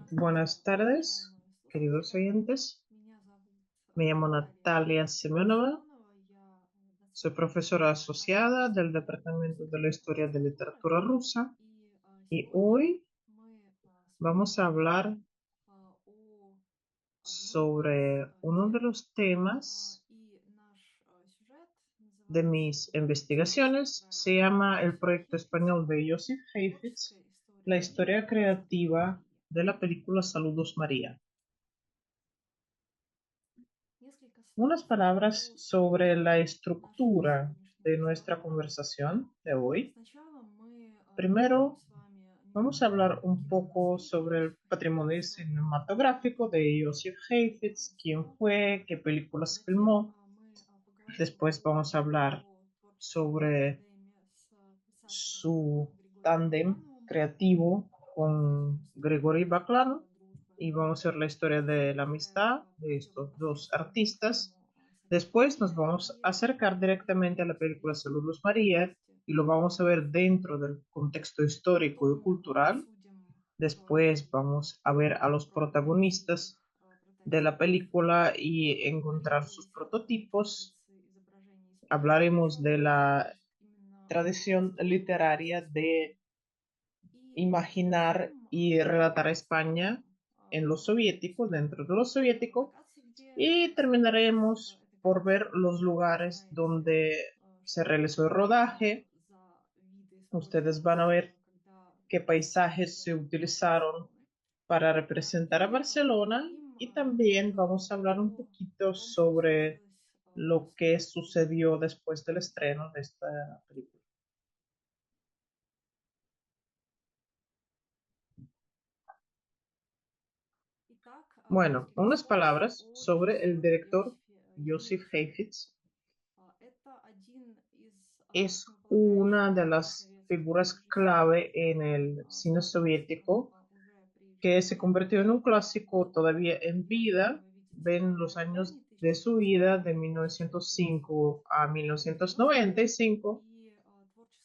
Buenas tardes, queridos oyentes. Me llamo Natalia Semyonova. Soy profesora asociada del Departamento de la Historia de Literatura Rusa y hoy vamos a hablar sobre uno de los temas de mis investigaciones. Se llama el proyecto español de Joseph Heifetz, la historia creativa de la película Saludos María. Unas palabras sobre la estructura de nuestra conversación de hoy. Primero, vamos a hablar un poco sobre el patrimonio cinematográfico de Joseph Heifetz, quién fue, qué películas filmó. Después vamos a hablar sobre su tándem creativo con Gregory Baclano y vamos a ver la historia de la amistad de estos dos artistas. Después nos vamos a acercar directamente a la película Saludos María y lo vamos a ver dentro del contexto histórico y cultural. Después vamos a ver a los protagonistas de la película y encontrar sus prototipos. Hablaremos de la tradición literaria de imaginar y relatar a España en lo soviético, dentro de lo soviético, y terminaremos por ver los lugares donde se realizó el rodaje. Ustedes van a ver qué paisajes se utilizaron para representar a Barcelona y también vamos a hablar un poquito sobre lo que sucedió después del estreno de esta película. Bueno, unas palabras sobre el director Joseph Heifetz. Es una de las figuras clave en el cine soviético que se convirtió en un clásico todavía en vida. Ven los años de su vida de 1905 a 1995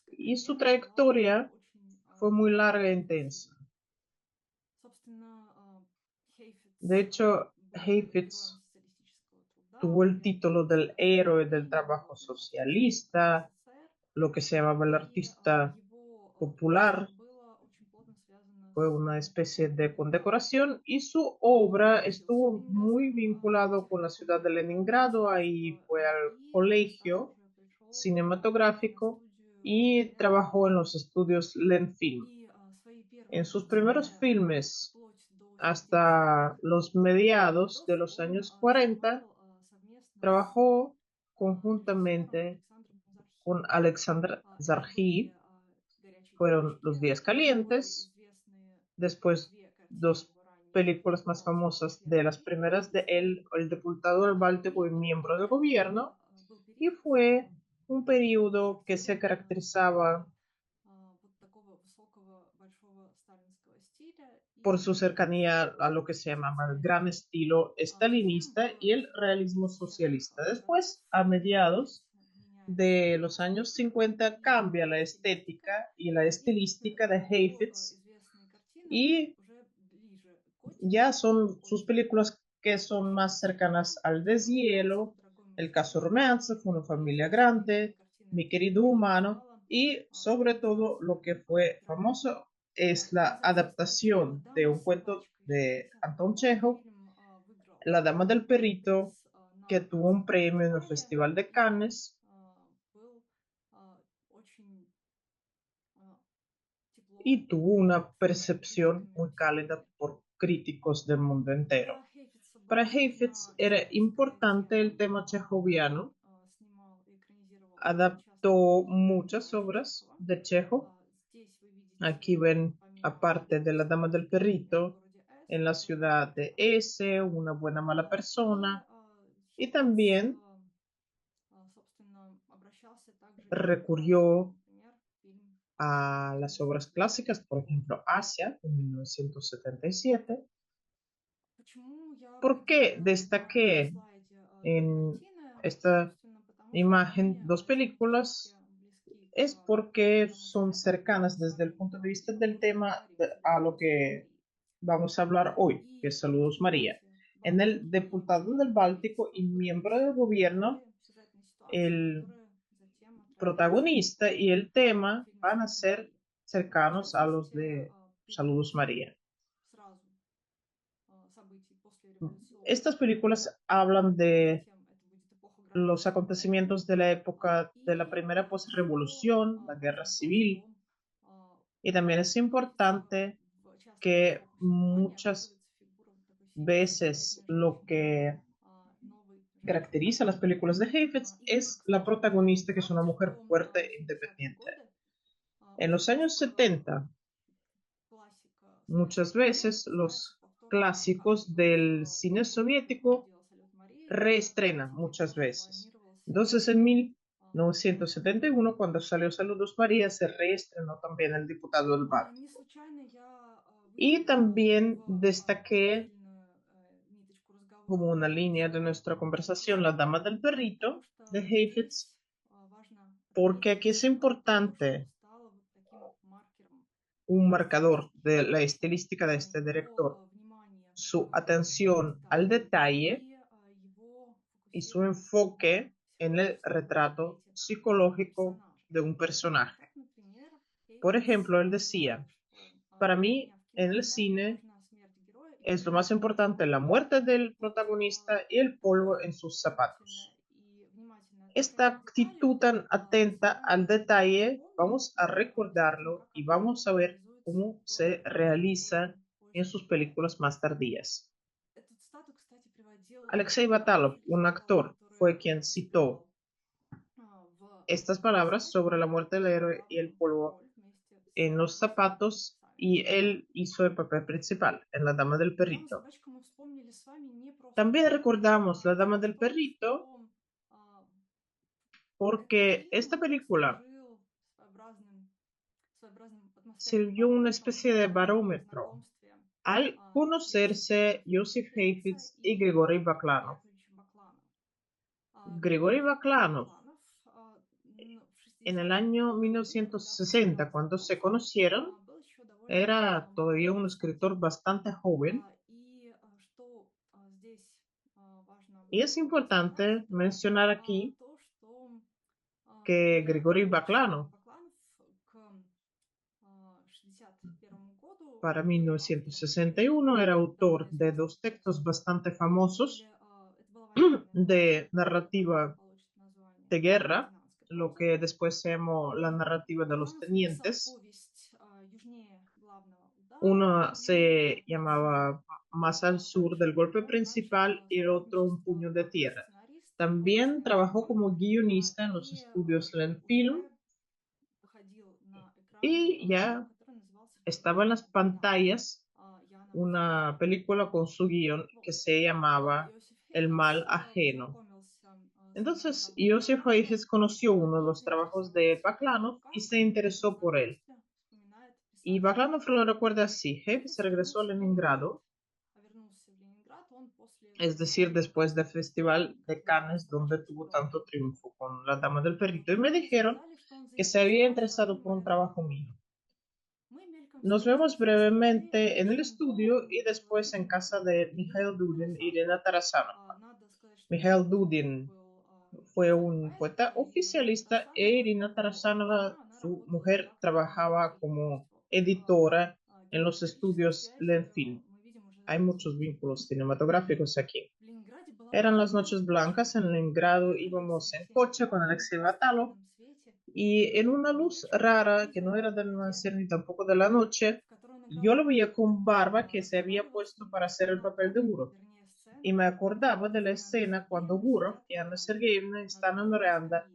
y su trayectoria fue muy larga e intensa. De hecho, Heifetz tuvo el título del héroe del trabajo socialista, lo que se llamaba el artista popular, fue una especie de condecoración y su obra estuvo muy vinculado con la ciudad de Leningrado, ahí fue al colegio cinematográfico y trabajó en los estudios Lenfilm. En sus primeros filmes, hasta los mediados de los años 40, trabajó conjuntamente con Alexander Zargiev. Fueron Los Días Calientes, después dos películas más famosas de las primeras de él, El Diputado del Báltico y Miembro del Gobierno, y fue un periodo que se caracterizaba por su cercanía a lo que se llamaba el gran estilo estalinista y el realismo socialista. Después, a mediados de los años 50, cambia la estética y la estilística de Heifetz y ya son sus películas que son más cercanas al deshielo, El caso Romance, Fue una familia grande, Mi querido humano y sobre todo lo que fue famoso es la adaptación de un cuento de Anton Chekhov, La dama del perrito, que tuvo un premio en el Festival de Cannes y tuvo una percepción muy cálida por críticos del mundo entero. Para Heifetz era importante el tema chejoviano, adaptó muchas obras de Chekhov. Aquí ven, aparte de La Dama del Perrito, En la ciudad de S, Una buena mala persona, y también recurrió a las obras clásicas, por ejemplo, Asia, en 1977. ¿Por qué destaqué en esta imagen dos películas? Es porque son cercanas desde el punto de vista del tema a lo que vamos a hablar hoy, que es Saludos María. En el diputado del Báltico y miembro del gobierno, el protagonista y el tema van a ser cercanos a los de Saludos María. Estas películas hablan de los acontecimientos de la época de la primera posrevolución, la guerra civil, y también es importante que muchas veces lo que caracteriza las películas de Heifetz es la protagonista, que es una mujer fuerte e independiente. En los años 70, muchas veces los clásicos del cine soviético reestrenan muchas veces. Entonces, en 1971, cuando salió Saludos María, se reestrenó también El Diputado del Báltico. Y también destaqué como una línea de nuestra conversación La Dama del Perrito de Heifetz, porque aquí es importante un marcador de la estilística de este director, su atención al detalle y su enfoque en el retrato psicológico de un personaje. Por ejemplo, él decía, para mí en el cine es lo más importante la muerte del protagonista y el polvo en sus zapatos. Esta actitud tan atenta al detalle, vamos a recordarlo y vamos a ver cómo se realiza en sus películas más tardías. Alexei Batalov, un actor, fue quien citó estas palabras sobre la muerte del héroe y el polvo en los zapatos, y él hizo el papel principal en La Dama del Perrito. También recordamos La Dama del Perrito porque esta película sirvió una especie de barómetro al conocerse Joseph Heifetz y Grigori Baklanov. Grigori Baklanov, en el año 1960, cuando se conocieron, era todavía un escritor bastante joven. Y es importante mencionar aquí que Grigori Baklanov, para 1961, era autor de dos textos bastante famosos de narrativa de guerra, lo que después se llamó la narrativa de los tenientes. Uno se llamaba Más al sur del golpe principal y el otro Un puño de tierra. También trabajó como guionista en los estudios Lenfilm y ya estaba en las pantallas una película con su guión que se llamaba El mal ajeno. Entonces, Joseph Heifetz conoció uno de los trabajos de Baklanov y se interesó por él. Y Baklanov lo recuerda así: Heifetz regresó a Leningrado, es decir, después del Festival de Cannes, donde tuvo tanto triunfo con La Dama del Perrito, y me dijeron que se había interesado por un trabajo mío. Nos vemos brevemente en el estudio y después en casa de Mikhail Dudin y Irina Tarasánova. Mikhail Dudin fue un poeta oficialista e Irina Tarasánova, su mujer, trabajaba como editora en los estudios Lenfilm. Hay muchos vínculos cinematográficos aquí. Eran las noches blancas en Leningrado, íbamos en coche con Alexei Batalov y en una luz rara que no era del amanecer ni tampoco de la noche, yo lo veía con barba que se había puesto para hacer el papel de Gurov. Y me acordaba de la escena cuando Gurov y Anna Sergeyevna están en Miranda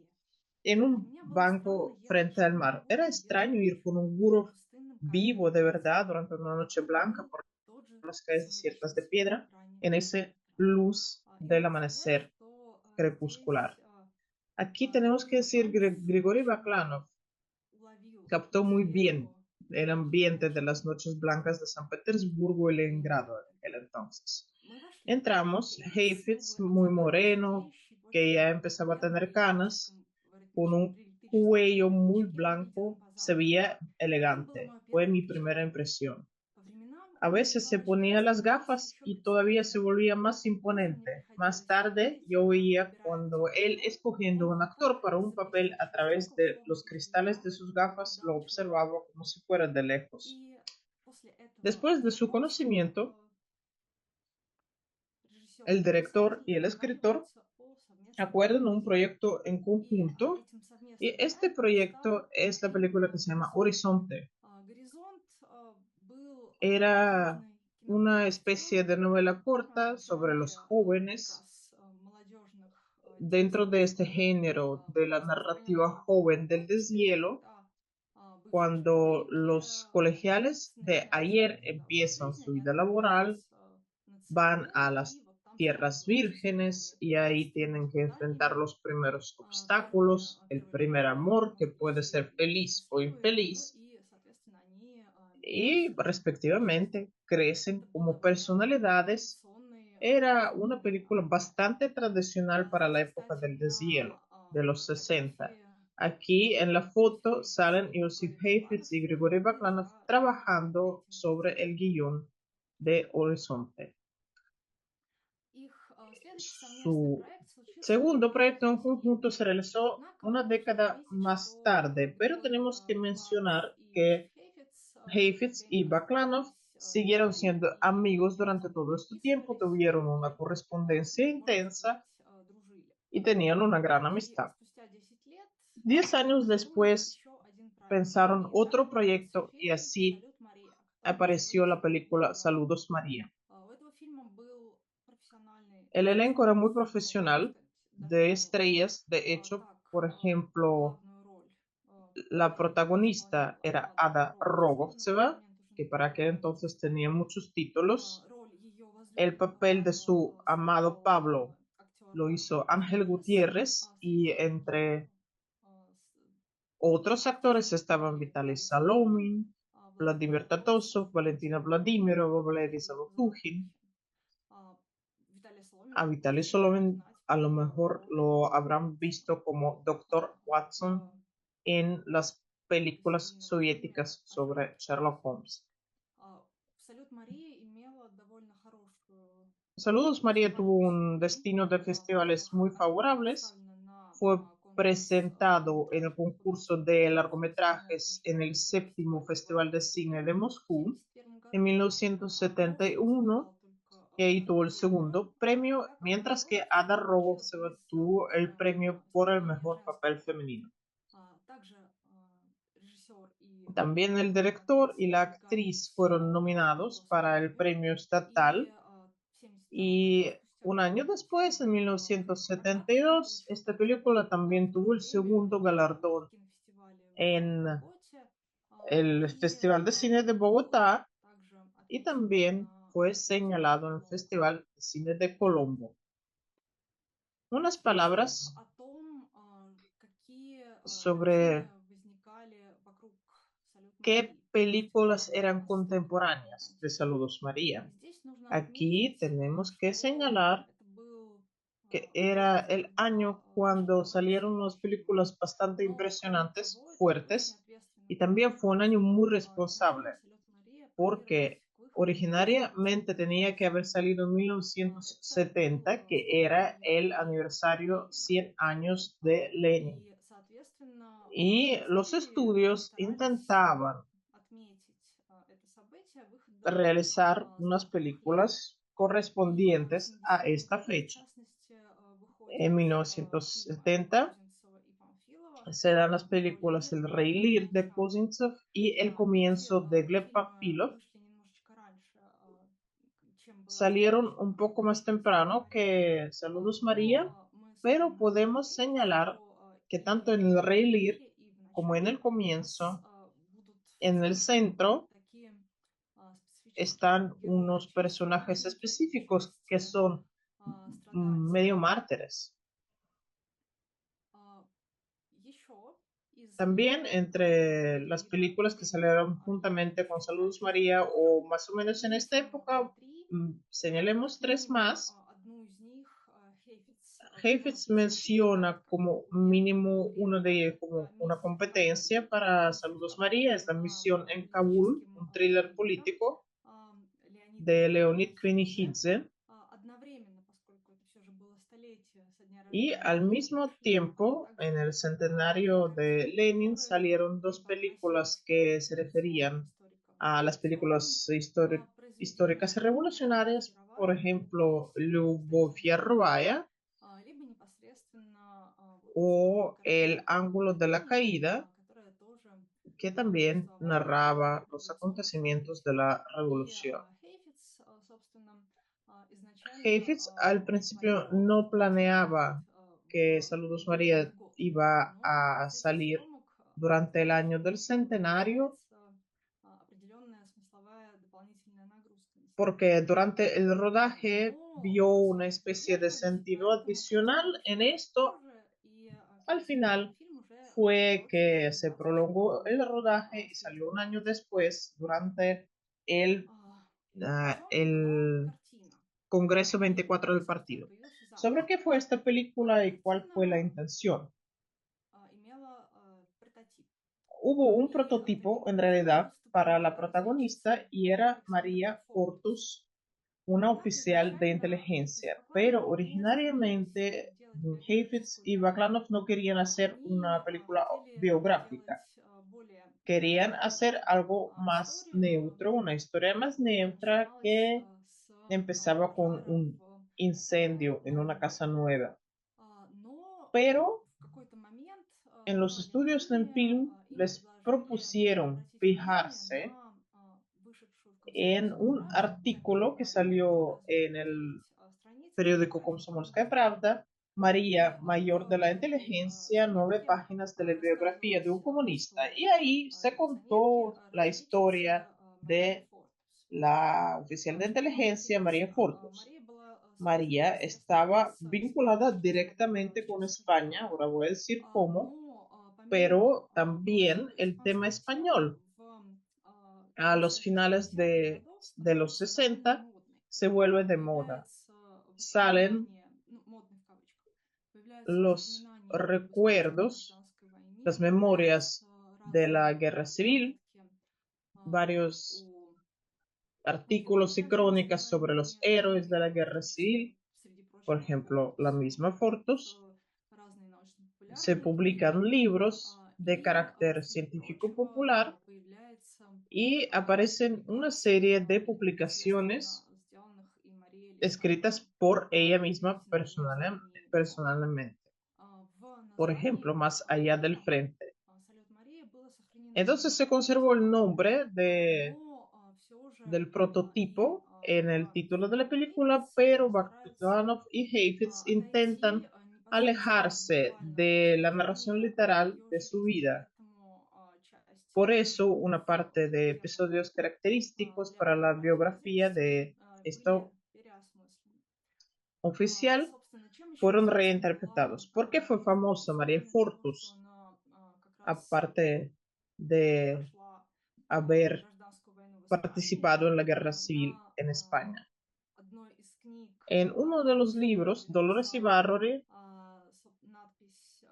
en un banco frente al mar. Era extraño ir con un Gurov vivo de verdad durante una noche blanca por las calles desiertas de piedra en esa luz del amanecer crepuscular. Aquí tenemos que decir que Grigori Baklanov captó muy bien el ambiente de las noches blancas de San Petersburgo y Leningrado en aquel entonces. Entramos, Heifetz, muy moreno, que ya empezaba a tener canas, con un cuello muy blanco, se veía elegante. Fue mi primera impresión. A veces se ponía las gafas y todavía se volvía más imponente. Más tarde yo veía cuando él, escogiendo un actor para un papel a través de los cristales de sus gafas, lo observaba como si fuera de lejos. Después de su conocimiento, el director y el escritor acuerdan un proyecto en conjunto y este proyecto es la película que se llama Horizonte. Era una especie de novela corta sobre los jóvenes dentro de este género de la narrativa joven del deshielo, cuando los colegiales de ayer empiezan su vida laboral, van a las tierras vírgenes y ahí tienen que enfrentar los primeros obstáculos, el primer amor que puede ser feliz o infeliz y respectivamente crecen como personalidades. Era una película bastante tradicional para la época del deshielo, de los 60. Aquí en la foto salen Iosif Heifetz y Grigori Baklanov trabajando sobre el guión de Horizonte. Su segundo proyecto en conjunto se realizó una década más tarde, pero tenemos que mencionar que Heifetz y Baklanov siguieron siendo amigos durante todo este tiempo, tuvieron una correspondencia intensa y tenían una gran amistad. 10 años después pensaron otro proyecto y así apareció la película Saludos María. El elenco era muy profesional, de estrellas, de hecho, por ejemplo, la protagonista era Ada Rogovtseva, que para aquel entonces tenía muchos títulos. El papel de su amado Pablo lo hizo Ángel Gutiérrez y entre otros actores estaban Vitaly Salomin, Vladimir Tatosov, Valentina Vladimirova, Valery Zalotujin. A Vitaly Salomin a lo mejor lo habrán visto como Doctor Watson en las películas soviéticas sobre Sherlock Holmes. Saludos María tuvo un destino de festivales muy favorables. Fue presentado en el concurso de largometrajes en el séptimo Festival de Cine de Moscú en 1971 y ahí tuvo el segundo premio, mientras que Ada Rogovtseva tuvo el premio por el mejor papel femenino. También el director y la actriz fueron nominados para el premio estatal y un año después, en 1972, esta película también tuvo el segundo galardón en el Festival de Cine de Bogotá y también fue señalado en el Festival de Cine de Colombo. Unas palabras sobre qué películas eran contemporáneas de Saludos María. Aquí tenemos que señalar que era el año cuando salieron unas películas bastante impresionantes, fuertes, y también fue un año muy responsable, porque originariamente tenía que haber salido en 1970, que era el aniversario 100 años de Lenin. Y los estudios intentaban realizar unas películas correspondientes a esta fecha. En 1970 se dan las películas El Rey Lear de Kozintsev y El comienzo de Gleb Pamfilov. Salieron un poco más temprano que Saludos María, pero podemos señalar que tanto en El Rey Lear como en El comienzo, en el centro están unos personajes específicos que son medio mártires. También entre las películas que salieron juntamente con Saludos María o más o menos en esta época, señalemos tres más. Heifetz menciona como mínimo como una competencia para Saludos María, es La misión en Kabul, un thriller político. de Leonid Kvinizhidze, одновременно, поскольку это все же было столетие со дня y рождения al mismo фильма, tiempo, en также el две centenario de картины, Lenin которые salieron dos могли бы películas относить que к se традиционным referían историкам a las режиссерам, películas históricas y произведения, которые revolucionarias, por копировали ejemplo, древнегреческие Любовь статьи y Геродота, Arrobaya либо непосредственно вот o El картина ángulo de la «Повествование», caída, которая тоже que también повествовала о narraba los революционных acontecimientos de событиях. la И revolución. Хейфиц, собственно, изначально Heifetz al principio планировал no снять planeaba que Saludos María в год, iba но в a процессе salir съемок durante el оказалось, año del что centenario, появляется определенная смысловая дополнительная нагрузка на porque сценарий. durante el rodaje vio Но una съемки especie de задерживались, и sentido поэтому adicional картина en началась esto. позже, и Al финишировал final фильм уже fue короче, que чем se 24 prolongó года el rodaje y salió un año съемки. después durante el, Потом была el картина. Congreso Фильм, 24 del собственно, partido. появился ¿Sobre заново. qué fue esta película y cuál fue la Картина intención? имела прототип. Hubo un И prototipo таким en прототипом realidad para la выступила protagonista девица y era Александра María Фортус. Fortus, una Она oficial de изначально, Хейфиц inteligencia, и Бакланов pero не собирались originariamente делать Heifetz биографическую y драму. Baclanov no querían hacer Они una película хотели biográfica, сделать более querían нейтральную hacer algo más историю, neutro, una historia más которая neutra начиналась que с empezaba con пожара un в incendio en una доме. casa nueva. Но Pero в какой-то момент en los в estudios del Ленфильме film им les предложили propusieron обратить внимание fijarse на вышедшую в en «Комсомольской un правде» замечательную artículo que картину, salió размером en в el 9 страниц, periódico биография Комсомольская Фортус. Правда, María И Mayor de в la этой Inteligencia, nueve заметке páginas de la biografía de рассказывалась un comunista. Y история. ahí И se в этой заметке contó la historia родительница Марии de Фортус. la oficial de Что было inteligencia María интересно, Fortus. Мария была связана María непосредственно estaba с vinculada Испанией directamente con через España, Франко. ahora voy a decir cómo, Но помимо pero también el tema испанских тем español. A los конце finales 60-х годов de los становится довольно 60 модной. se vuelve de moda. Появляется Salen воспоминание, ну, модный в кавычках, появляются los воспоминания об испанской recuerdos, гражданской las войне, появляются memorias de la разные guerra civil, заметки varios о artículos героях y гражданской crónicas sobre войны, los héroes de героях, la guerra которые civil, среди por прочего ejemplo, la попадаются misma Fortus. в разные Se научно-популярные publican книги, libros de и carácter среди científico прочего popular появляется y ряд aparecen una публикаций, serie de непосредственно publicaciones сделанных и Марией Александровной, escritas por ella misma действительно ее издании «Форт». personalmente. В Por названии ejemplo, más allá del фильма frente. «Салют Мария» было сохранено Entonces se немножко conservó el по-разному, nombre но все же del и prototipo en el Бакланов, título de и la película, Хейфиц pero стараются Bogdanov y Heifetz отойти intentan непосредственно от alejarse буквального de la narración описания literal ее de su жизни. vida. Поэтому часть Por eso, una в parte de диалогах episodios característicos для para la биографии biografía записи de esta были переосмыслены. oficial Собственно, чем еще fueron известна была reinterpretados. ¿Por qué fue Мария famosa Фортус, María кроме того, что Fortus, она как раз aparte de прошла haber гражданскую войну в participado Испании? en la guerra civil Она en España? одной из книг En uno de los libros, Исаакиева Dolores написала Ibarruri, надпись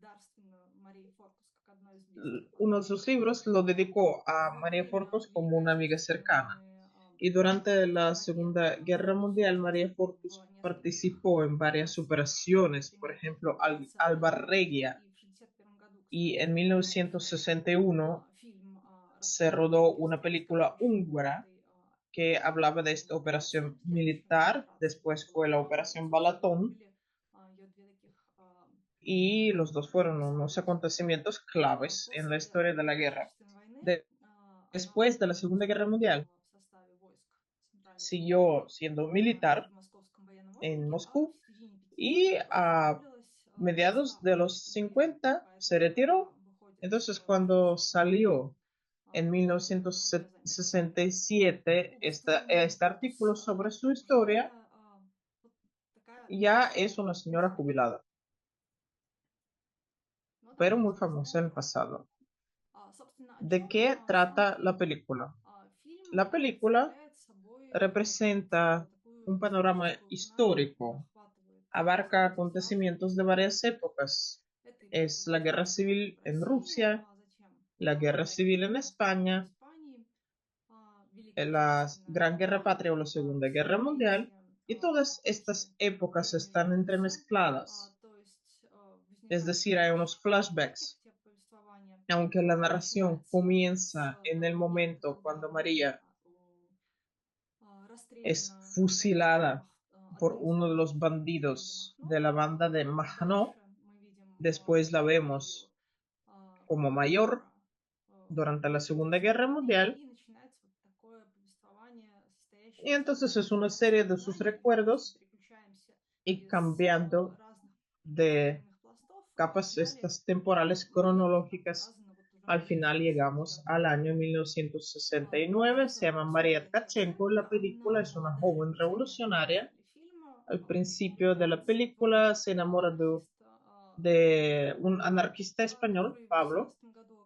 дарственную Марии Фортус как одной из близких uno de подруг. sus libros lo dedicó a Во María время Fortus como Великой una amiga Отечественной cercana. войны Y durante la Мария Segunda Guerra приняла Mundial, María участие Fortus в нескольких participó en varias операциях. operaciones, por Например, ejemplo, операция Alba «Алые паруса». Regia, И в 1961 году, y кстати, en появляется 1961 фильм, se rodó рассказывающий, una película рассказывающий об húngara этой que hablaba de esta операции. operación Выделяющаяся militar, операция это después была fue la «Балатон». operación Собственно, это Balatón, были ее две таких y los dos fueron unos специальных acontecimientos claves en la После historia de la Великой guerra. Отечественной войны она Después de la Segunda Guerra Mundial, в составе войск Центральной siguió Германии siendo и militar в Московском военном en округе, а в Moscú середине y 50-х a уволилась в mediados de Ставку los в Берлине. 50 se Поэтому, когда retiró. выходит Entonces, фильм cuando «Салют», salió en такое указание присутствует. 1967 este Фортус artículo sobre su historia, уже вот такая ya es взрослая una señora история. jubilada, Но pero также muy famosa известная en el дама. pasado. Собственно, о ¿De чем qué сам trata la фильм? película? Фильм La película представляет собой representa такую un panorama историческую канву. Он histórico, охватывает abarca события Франко. acontecimientos de varias épocas. Это и Es la guerra гражданская война civil в en России, Rusia, а затем la guerra вторая civil en гражданская война в España, Испании, la Gran Guerra Patria o la Segunda Guerra Mundial, y todas estas épocas están entremezcladas. Es decir, hay unos flashbacks, aunque la narración comienza en el momento cuando María es fusilada por uno de los bandidos de la banda de Makhno. Después la vemos como mayor durante la Segunda Guerra Mundial, y entonces es una serie de sus recuerdos y cambiando de capas estas temporales cronológicas. Al final llegamos al año 1969, se llama María Tkachenko, la película es una joven revolucionaria. Al principio de la película se enamora de un anarquista español, Pablo,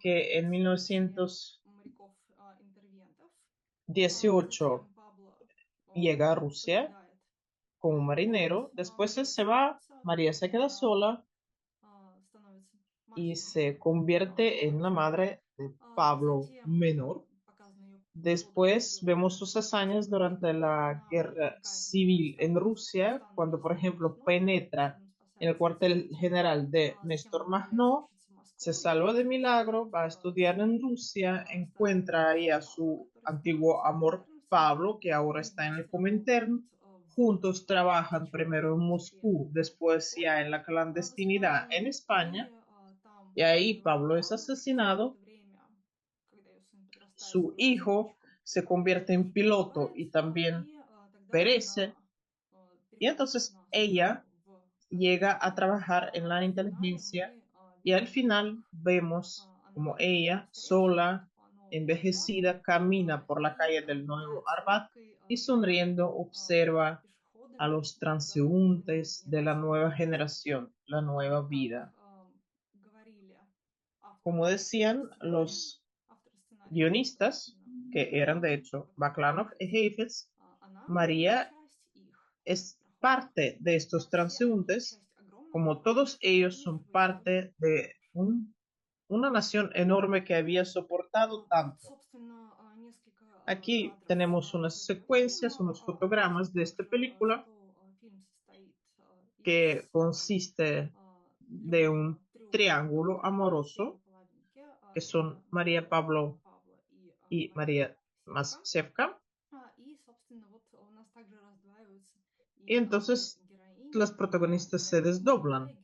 que en 1918 llega a Rusia como marinero. Después él se va, María se queda sola y se convierte en la madre de Pablo menor. Después vemos sus hazañas durante la guerra civil en Rusia, cuando, por ejemplo, penetra en el cuartel general de Néstor Makhno, se salva de milagro, va a estudiar en Rusia, encuentra ahí a su antiguo amor Pablo, que ahora está en el Comintern. Juntos trabajan primero en Moscú, después ya en la clandestinidad en España, y ahí Pablo es asesinado. Su hijo se convierte en piloto y también perece, y entonces ella llega a trabajar en la inteligencia y al final vemos como ella sola, envejecida, camina por la calle del Nuevo Arbat y sonriendo observa a los transeúntes de la nueva generación, la nueva vida. Como decían los guionistas, que eran de hecho Baklanov y Heifetz, María es parte de estos transeúntes, como todos ellos son parte de una nación enorme que había soportado tanto. Aquí tenemos unas secuencias, unos fotogramas de esta película que consiste de un triángulo amoroso, que son María Pablo y María Masevka. Y entonces las protagonistas se desdoblan.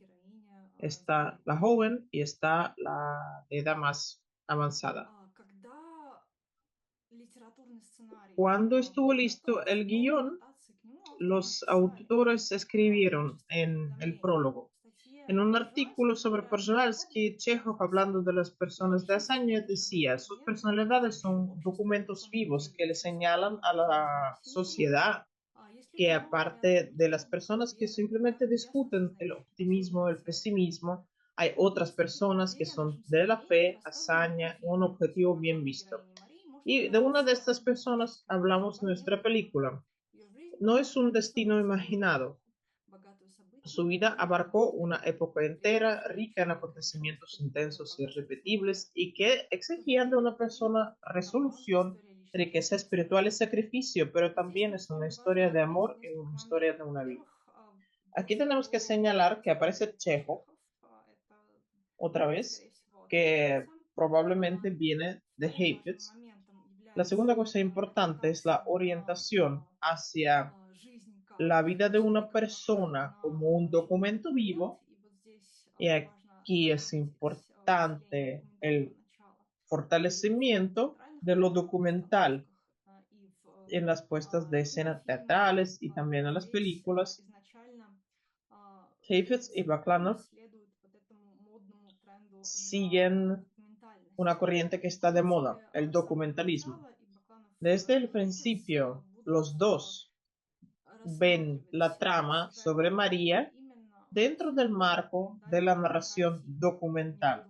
Está la joven y está la de edad más avanzada. Cuando estuvo listo el guión, los autores escribieron en el prólogo. En un artículo sobre Przewalski, Chekhov, hablando de las personas de hazaña, decía: sus personalidades son documentos vivos que le señalan a la sociedad que, aparte de las personas que simplemente discuten el optimismo, el pesimismo, hay otras personas que son de la fe, hazaña, un objetivo bien visto. Y de una de estas personas hablamos en nuestra película. No es un destino imaginado. Su vida abarcó una época entera, rica en acontecimientos intensos y irrepetibles, y que exigían de una persona resolución, riqueza espiritual y sacrificio, pero también es una historia de amor y una historia de una vida. Aquí tenemos que señalar que aparece Chekhov, otra vez, que probablemente viene de Heifetz. La segunda cosa importante es la orientación hacia la vida de una persona como un documento vivo, y aquí es importante el fortalecimiento de lo documental en las puestas de escena teatrales y también en las películas. Heifetz y Baklanov siguen una corriente que está de moda, el documentalismo. Desde el principio, los dos ven la trama sobre María dentro del marco de la narración documental,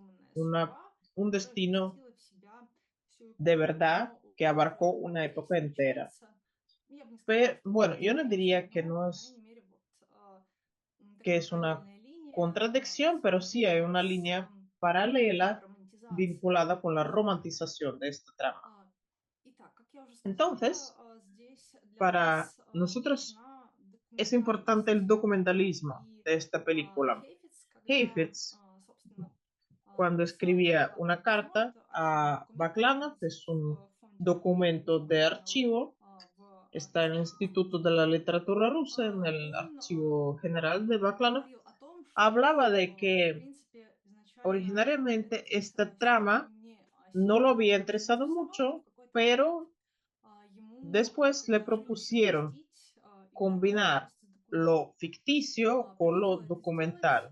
un destino de verdad que abarcó una época entera. Pero bueno, yo no diría que no es que es una contradicción, pero sí hay una línea paralela vinculada con la romantización de esta trama. Entonces, здесь для para нас nosotros важна es importante el документальность. documentalismo И de esta película. Хейфиц, когда, Heifetz, собственно, cuando писал escribía главный una документ, carta один из a документов Baclanov, es находится un в фонде documento de Баканова archivo, está en el институте, Instituto de la Literatura Rusa, en el он archivo general de Baclanov, говорил о том, hablaba что, de в que принципе, изначально originariamente этот esta сюжет trama не no lo сильно había его interesado заинтересовал, и в mucho, какой-то момент pero ему después le предложили propusieron совместить игровую combinar часть с lo документальной. ficticio con lo Предложила это сделать documental.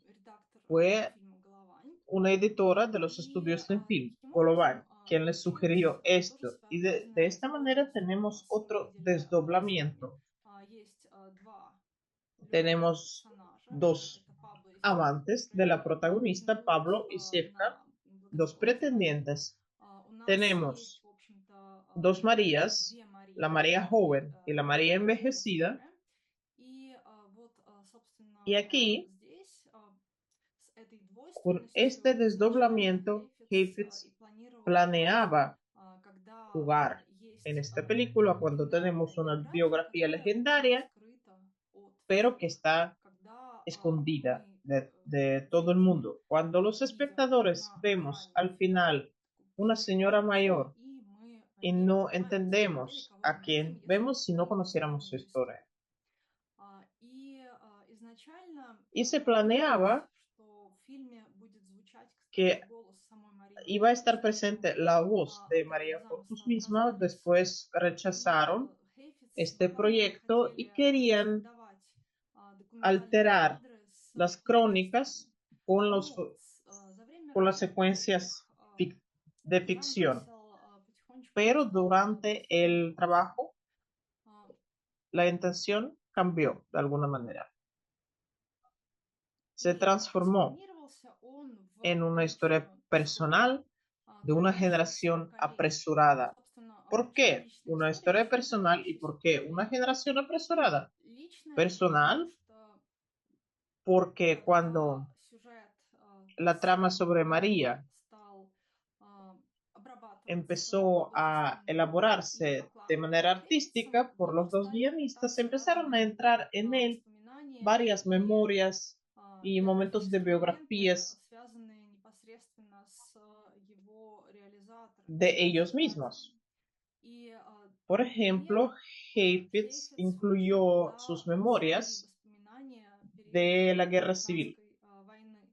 редактор Fue фильма Головань. una editora de los И estudios del film, таким Golovin, образом quien le Хейвиц sugirió тоже esto. Y de своеобразный esta manera сборник tenemos на самом otro деле истории. desdoblamiento. Есть два любимых Tenemos персонажа. dos Это Пабло и Севка, amantes de которые la protagonista, претендуют Pablo y Sevka, на dos благосклонность Марии. pretendientes. У нас есть, Tenemos в общем-то, dos Marías, две la Марии María и joven y la María одна Мария envejecida. старая. И вот, Y собственно, aquí, здесь с этой con двойственностью este изначально desdoblamiento, Хейфиц Heifetz и планировал делать, planeaba когда jugar en есть esta película cuando легендарная tenemos una биография, biografía которая очень legendaria, скрыта от pero que всех. está Когда escondida мы, de todo el зрители, mundo. Cuando los видим espectadores на vemos экране al фильма final такую una пушистую señora картину, mayor и мы y не no понимаем на самом деле, entendemos кого a мы видим, quién если vemos si no мы не conociéramos знаем su ее историю. historia. И изначально Y se планировалось, planeaba что в фильме будет звучать, кстати, que голос самой Марии iba a estar Фортус, presente но la voz de от María этого Fortus замысла misma, отказались. después И rechazaron Хейфиц с este Баклановым proyecto y хотели querían смоделировать документальные alterar кадры с las флешбэками. crónicas con, Но за время con las работы secuencias их de план ficción. начал потихонечку Pero расходиться durante и el trabajo, а, la intención cambió de alguna manera. Se и transformó трансформировался он в en una historia личную историю personal de una трудящихся generación поколений. apresurada. Собственно, ¿Por почему qué личная una история, historia почему personal y трудящихся por qué una поколений? generación apresurada? Личная, потому Personal, что porque когда cuando сюжет la trama с sobre Марией María стал обрабатываться empezó a художественно и elaborarse de Баклановым manera и Хейфицем, artística в por него los dos стали guionistas, вплетаться empezaron a разные entrar en él воспоминания varias и memorias y momentos de биографические моменты, biografías связанные непосредственно с его реализаторами, de с его ellos создателями. mismos. И, Por например, ejemplo, Heifetz Хейфиц очень incluyó иногда sus свои memorias воспоминания de периода la guerra civil гражданской войны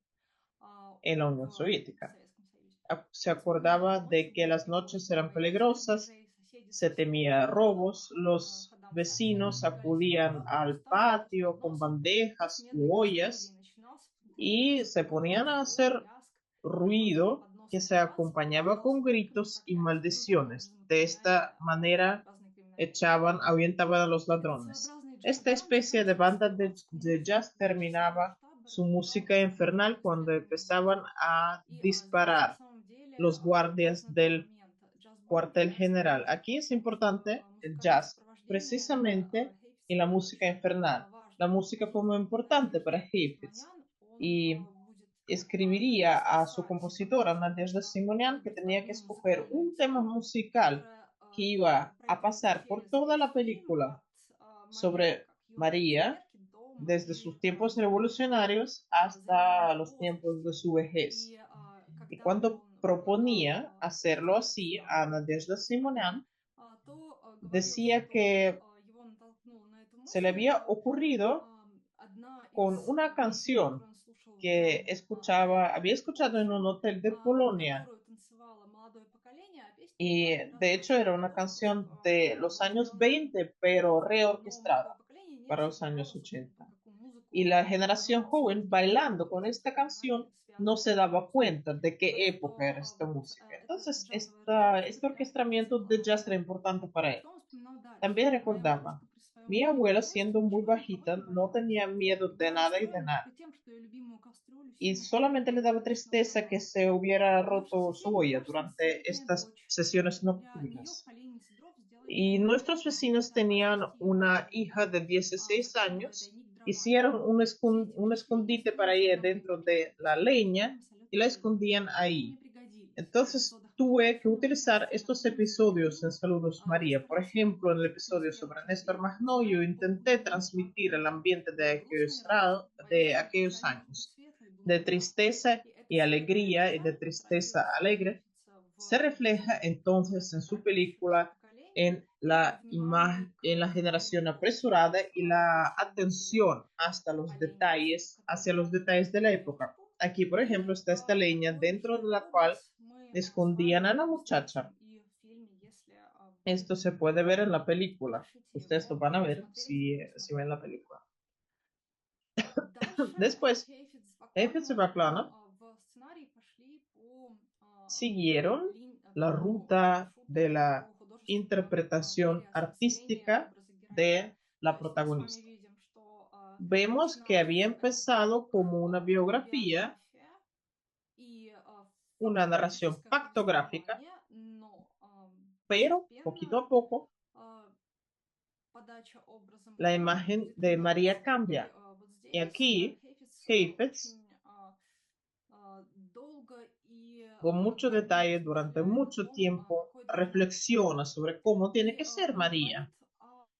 en la Unión в Soviética. Советском Союзе. Se Темные acordaba de ночи, que las долгие noches годы, eran боязнь peligrosas, грабежей, соседи se совсем не temía ходили robos, к los ходам царства, vecinos разбегались в acudían угол, al уставшие после patio con доносов, и bandejas сменный u каст орудий ollas начинался y потихонечку, se ponían a звон, hacer лязг, грохот, ruido поднос que se разбивался, acompañaba раздавался con крик и gritos y проклятие. Тут maldiciones. De взаимоприменяли esta manera разные криминальные echaban, группировки. ahuyentaban a los Этот ladrones. своеобразный Esta джаз-бенд especie de заканчивался banda адским de выстрелом. jazz Режиссер terminaba масштаба su разбирал música последние infernal cuando второстепенные empezaban моменты. a И здесь на disparar самом деле los guardias важный тот del момент. Джаз-бенд cuartel является general. орудием Aquí es в importante el музыкальном jazz, сопровождении для precisamente en Хейфица. la Это música очень infernal. La важный música fue композитор. muy Когда importante para Юрий Heifetz Симонян, он y будет escribiría a su писать compositora Nadezhda достаточно Simonian que выбрать tenía que одну escoger музыкальную un tema тему, musical которая que iba a пройдет pasar por через toda весь la фильм película от Марии sobre как юной María, пенсионерки до desde Марии sus tiempos старухи revolucionarios в hasta зрелом los tiempos de возрасте. su vejez. И Y когда cuando он предлагал proponía hacerlo así исполнительство a Nadezhda Марии, Simonian, то говорил, decía что que его натолкнула на эту se le мысль había ocurrido одна con из una песен, canción которую он слушал в que доме había отеля escuchado en un Оффера, hotel de под Polonia. которую танцевало молодое поколение, а песня Y была как раз de про hecho era этот una способ, canción de los был años сделан 20, pero но молодое reorquestada поколение не para los осознавало, años собственно, под 80. какую Y музыку la generación оно joven исполняется, bailando con какие esta воспоминания canción no связаны se с этой daba музыкой. cuenta de Так qué época era что esta вот música. это Entonces, джазовое рождество este для Хейфица orquestamiento de было jazz era важным. importante para él. Что он вспоминал дальше? También Моя recordaba, бабушка при своем mi abuela, устройстве siendo muy ничего никого не bajita, no боялась. tenía miedo de Была nada y de расстроена nada. только тем, что ее любимую кастрюлю Y сильно solamente le повредили daba в ночном tristeza que дозоре. se hubiera Наши roto su соседи olla двадцать durante летняя estas дочь. sesiones Для нее в nocturnas. поленнице дров сделали Y тайник. nuestros vecinos Это tenían опасность ее una пугала. hija de 16 Закидывая años, тайник дровами. hicieron Все эти un ночные escondite para гостиницы ella одного dentro этажа de la были leña полными y la салютной воды. escondían Они мне ahí. пригодились в Entonces, эпизодах tuve que utilizar estos episodios en Saludos María. Por ejemplo, en el episodio sobre Néstor Magnó, yo intenté transmitir el ambiente de aquellos años, de tristeza y alegría y de tristeza alegre. Se refleja entonces en su película en la imagen, en la generación apresurada y la atención hasta los detalles, hacia los detalles de la época. Aquí, por ejemplo, está esta leña dentro de la cual escondían a la muchacha. Esto se puede ver en la película. Ustedes lo van a ver si ven la película. Después, Heifetz y Backlund siguieron la ruta de la interpretación artística de la protagonista. Vemos que había empezado como una biografía, una narración pactográfica, pero poquito a poco la imagen de María cambia. Y aquí Heifetz, con mucho detalle, durante mucho tiempo, reflexiona sobre cómo tiene que ser María.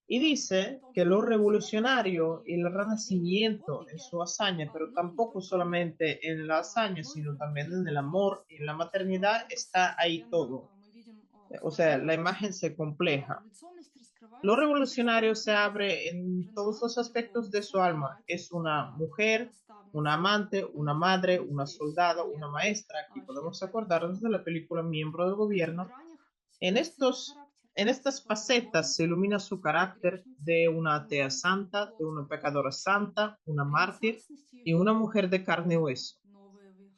Y dice que lo revolucionario y el renacimiento en su hazaña, pero tampoco solamente en la hazaña, sino también en el amor y en la maternidad, está ahí todo. O sea, la imagen se compleja. Lo revolucionario se abre en todos los aspectos de su alma. Es una mujer, una amante, una madre, una soldada, una maestra. Aquí podemos acordarnos de la película Miembro del Gobierno. En estas facetas se ilumina su carácter de una atea santa, de una pecadora santa, una mártir y una mujer de carne y hueso.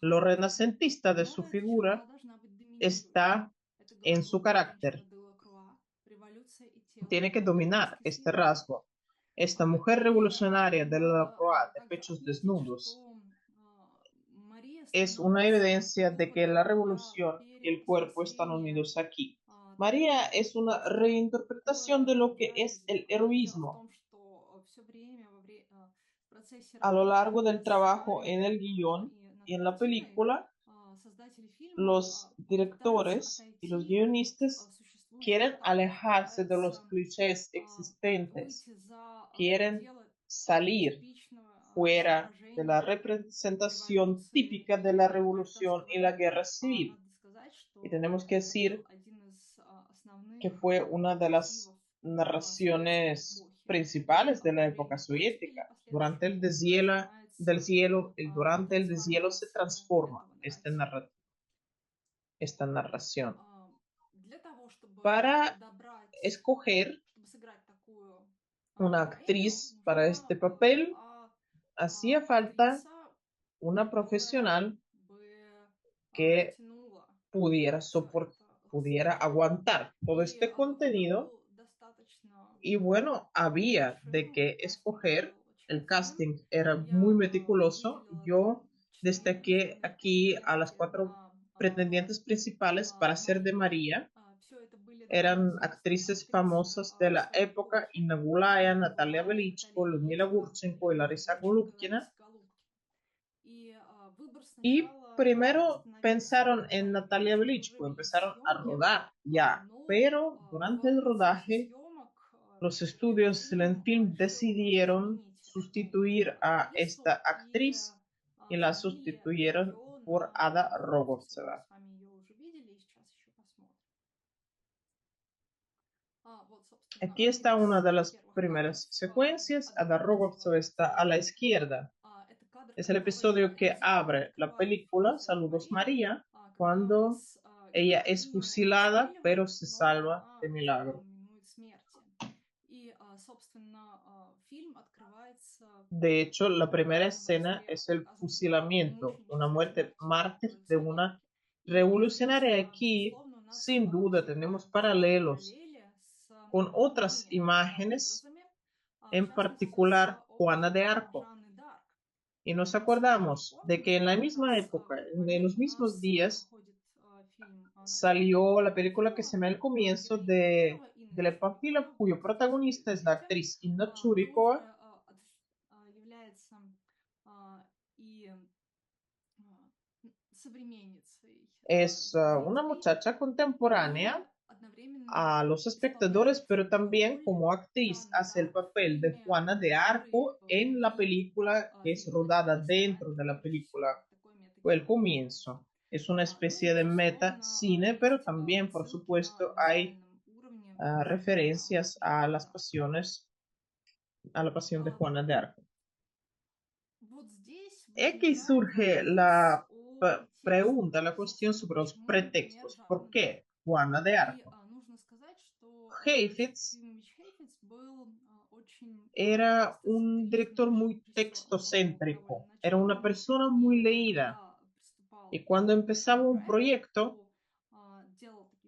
Lo renacentista de su figura está en su carácter. Tiene que dominar este rasgo. Esta mujer revolucionaria de la Delacroix de pechos desnudos es una evidencia de que la revolución y el cuerpo están unidos aquí. María es una reinterpretación de lo que es el heroísmo. A lo largo del trabajo en el guión y en la película, los directores y los guionistas quieren alejarse de los clichés existentes, quieren salir fuera de la representación típica de la revolución y la guerra civil. Y tenemos que decir que fue una de las narraciones principales de la época soviética. Durante el deshielo se transforma esta narración. Para escoger una actriz para este papel, hacía falta una profesional que pudiera aguantar todo este contenido. Y bueno, había de qué escoger. El casting era muy meticuloso. Yo destaqué aquí a las 4 pretendientes principales para ser de María. Eran actrices famosas de la época: Inna Gulaya, Natalia Velichko, Ludmila Gurchenko y Larisa Golubkina. Y primero pensaron en Natalia Velichko, empezaron a rodar ya, pero durante el rodaje los estudios Film decidieron sustituir a esta actriz y la sustituyeron por Ada Rogovtseva. Aquí está una de las primeras secuencias. Ada Rogovtseva está a la izquierda. Es el episodio que abre la película Saludos María, cuando ella es fusilada, pero se salva de milagro. De hecho, la primera escena es el fusilamiento, una muerte mártir de una revolucionaria. Aquí, sin duda, tenemos paralelos con otras imágenes, en particular Juana de Arco. Y nos acordamos de que en la misma época, en los mismos días, salió la película que se ve al comienzo de la Pamphila, cuyo protagonista es la actriz Inna Churikova. Es una muchacha contemporánea a los espectadores, pero también como actriz hace el papel de Juana de Arco en la película que es rodada dentro de la película. Fue el comienzo. Es una especie de meta cine, pero también, por supuesto, hay referencias a las pasiones, a la pasión de Juana de Arco. Aquí surge la pregunta, la cuestión sobre los pretextos. ¿Por qué Juana de Arco? Heifetz era un director muy textocéntrico, era una persona muy leída y cuando empezaba un proyecto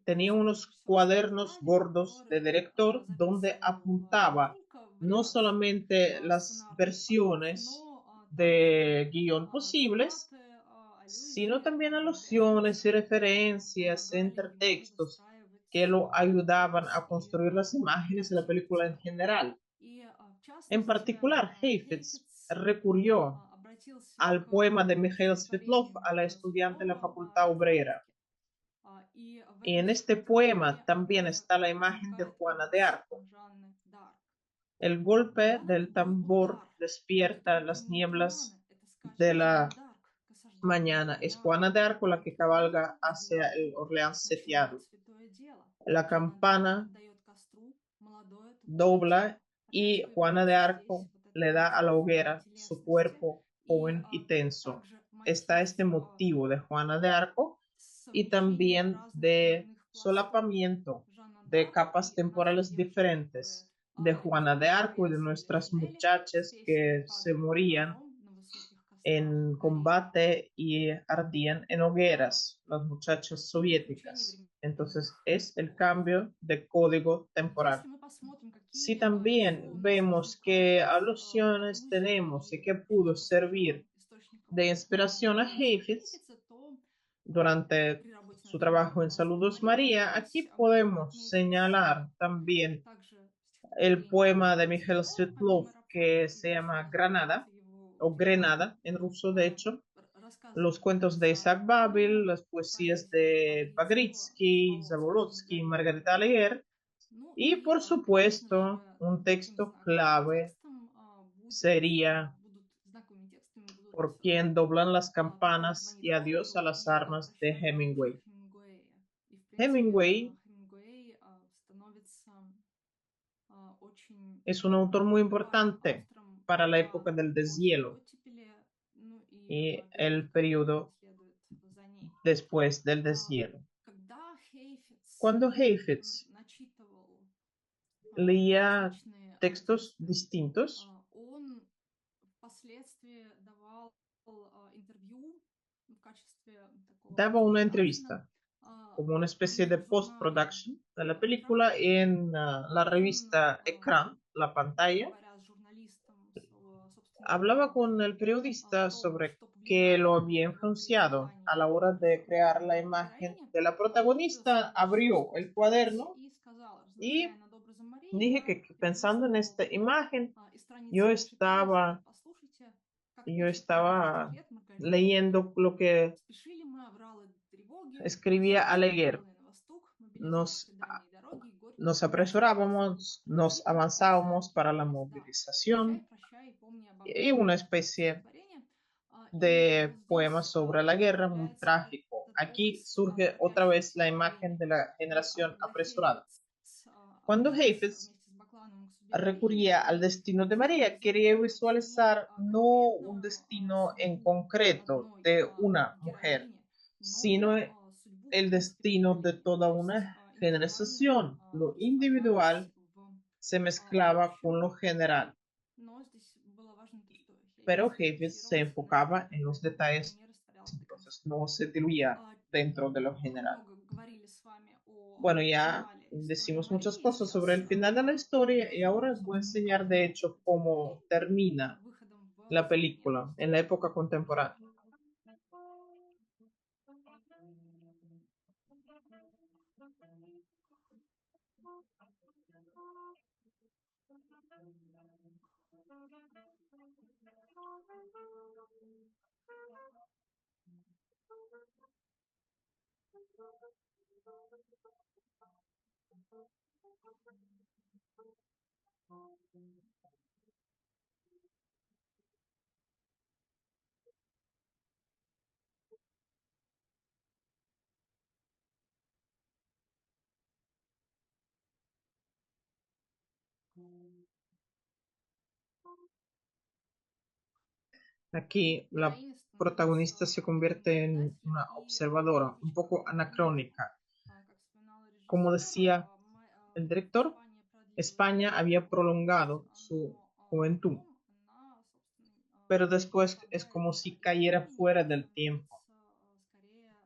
tenía unos cuadernos gordos de director donde apuntaba no solamente las versiones de guión posibles, sino también alusiones y referencias entre textos que lo ayudaban a construir las imágenes de la película en general. En particular, Heifetz recurrió al poema de Mikhail Svetlov a la estudiante de la Facultad Obrera. Y en este poema también está la imagen de Juana de Arco. El golpe del tambor despierta las nieblas de la mañana. Es Juana de Arco la que cabalga hacia el Orleans sitiado. La campana dobla y Juana de Arco le da a la hoguera su cuerpo joven y tenso. Está este motivo de Juana de Arco y también de solapamiento de capas temporales diferentes de Juana de Arco y de nuestras muchachas que se morían en combate y ardían en hogueras, las muchachas soviéticas. Entonces es el cambio de código temporal. Si también vemos qué alusiones tenemos y qué pudo servir de inspiración a Heifetz durante su trabajo en Saludos María, aquí podemos señalar también el poema de Mikhail Svetlov que se llama Granada, o Grenada en ruso de hecho, los cuentos de Isaac Babel, las poesías de Pagritsky, Zabolotsky, Margarita Leer, y por supuesto un texto clave sería Por quien doblan las campanas y Adiós a las armas de Hemingway. Hemingway es un autor muy importante para la época del deshielo y el periodo después del deshielo. Cuando Heifetz leía textos distintos, daba una entrevista como una especie de post-production de la película en la revista Ecran, la pantalla. Hablaba con el periodista sobre qué lo había influenciado a la hora de crear la imagen de la protagonista. Abrió el cuaderno y dije que pensando en esta imagen, yo estaba, yo estaba leyendo lo que escribía Aliguer. Nos, nos apresurábamos, nos avanzábamos para la movilización y una especie de poema sobre la guerra muy trágico. Aquí surge otra vez la imagen de la generación apresurada. Cuando Heifetz recurría al destino de María, quería visualizar no un destino en concreto de una mujer, sino el destino de toda una generación. Lo individual se mezclaba con lo general, pero Heifetz se enfocaba en los detalles, entonces no se diluía dentro de lo general. Bueno, ya decimos muchas cosas sobre el final de la historia y ahora les voy a enseñar de hecho cómo termina la película en la época contemporánea. Aquí la Героиня protagonista становится se convierte en предателем, una и observadora, un девочка poco Мария, anacrónica. как вспоминала Como режиссер, decía el director, Испания продлила España ее había молодость, prolongado su но juventud, потом она, собственно, pero después es впадает como si из cayera времени fuera и del tiempo становится скорее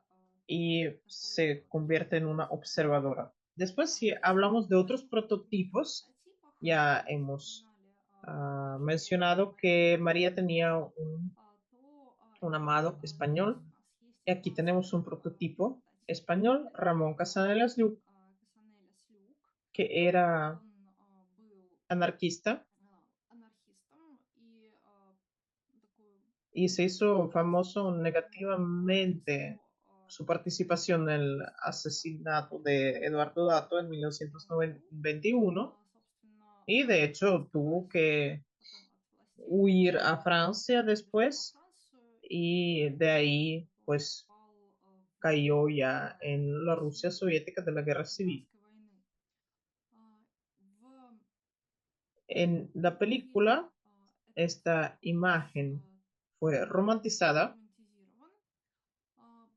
y такой se convierte en una observadora. Después, si hablamos de otros героиней в других prototipos, прототипах. ya Мы hemos вспоминали опять же про mencionado Марию que María tenía Антуанетту, то un и amado здесь español. у нас есть Y aquí tenemos un испанский prototipo предатель español, Ramón Casanelas Lluch, Касанеля Слюк. que era Он был anarquista анархистом и такой y se hizo famoso известным negativamente лицом su participación en el asesinato de Eduardo Dato en году, 1921 собственно, y de hecho tuvo скрываясь que потом от властей, huir a Francia бежал во después Францию y и de ahí потом pues попал cayó ya en la Rusia Россию soviética de la во время guerra civil. гражданской войны. В En la película, фильме этот esta образ imagen fue romantizada, романтизирован, а,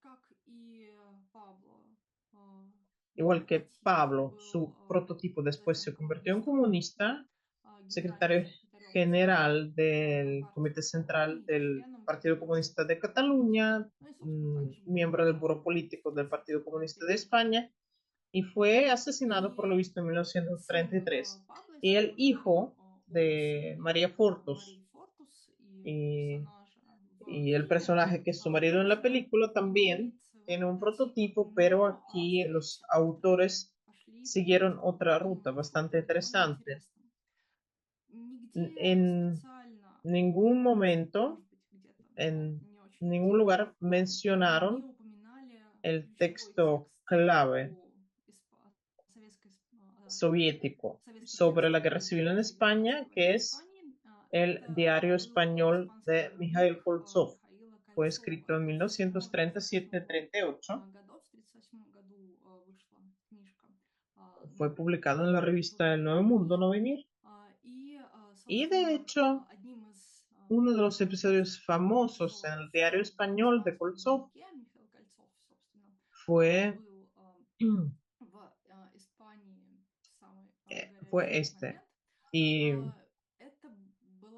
как и Пабло, igual его que отец Pablo, был su prototipo después затем se convirtió en коммунистом, comunista, генеральным secretario секретарем ЦК general del Компартии Comité Central Каталонии и del членом Partido Правления Comunista de партии. Cataluña, Ну и, собственно, также был miembro del Buró Político del Partido инвестиций Comunista de переводчиком. España, y fue asesinado por И lo visto en сын 1933. Пабло Y el использует hijo de образ María Fortos Марии Фортус и y, персонажа в y el фильме, personaje que es su marido en la тоже película también имеет своего tiene un прототипа. prototipo, pero Но aquí los авторы autores пошли по siguieron otra другому ruta bastante маршруту, довольно interesante. интересному. Нигде En специально, ningún momento, может быть, где-то, но en не очень ningún lugar не mencionaron упоминали el ключевой texto текст clave о советской, soviético советский sobre текст la guerra о civil en победе España, гражданской войны que в es Испании. el Это Diario был Español испанский de Mikhail дневник Koltsov. Михаила Fue Кольцова. escrito en Это с 1937 1937-38. годов. В 1938 году вышла книжка Fue «Новый publicado en la revista El Nuevo Mundo Мир». No Venir. И, Y de собственно, hecho, одним из uno de los таких episodios famosos en эпизодов el Diario в Español de испанском Koltsov дневнике Михаил Кольцов, собственно, fue, был в Испании в самый fue горячий este. момент. Y Это